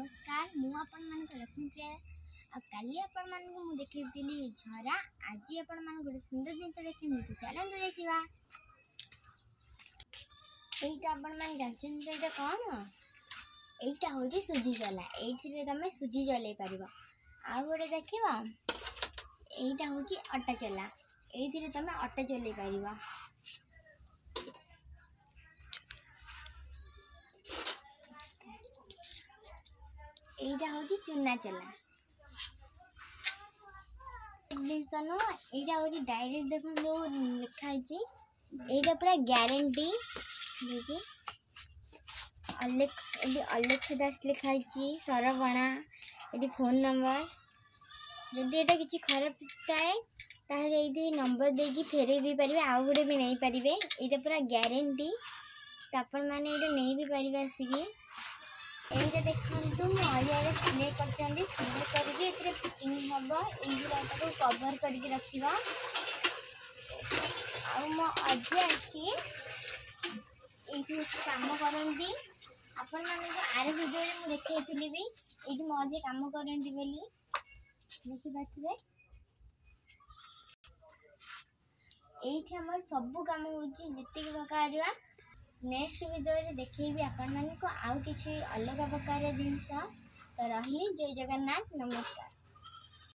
नमस्कार मु आपण लक्ष्मीप्रिया काली आपण मु देखी झरा आज आपण गोटे सुंदर जिनस देखी तो चलते देखा यहीटा आपण जानते कौन यहीटा हूँ सुजी जला ये तुम सुजी जल पार आ गए देखा यहीटा हूँ अटा चला ये तुम अटा चल पार यहीटा हूँ चूना चला जिनस नुह यहाँ हूँ डायरेक्ट देख लिखाई यहाँ पूरा ग्यारंटी देखिए अलेक्स दास लिखाई सरबणा ये फोन नंबर जदि यहाँ किसी खराब थाए ये नंबर देकी फेरे भी पारे आउ गोटे भी नहीं पारे यहाँ पूरा ग्यारंटी आपण मैंने नहीं भी पारे आसिकी यहीटा देखो अलिया सिले कर फिटिंग हम ये कवर करके रखा मो अज आसी ये कम करती आपण मान आर भिडियो में देखी भी ये मो अजे कम करती बोली देखिपे ये आम सब कम होती प्रकार नेक्स्ट वीडियो देखी आपण मान आउ किसी अलग प्रकार जिनस तो रही जय जगन्नाथ नमस्कार।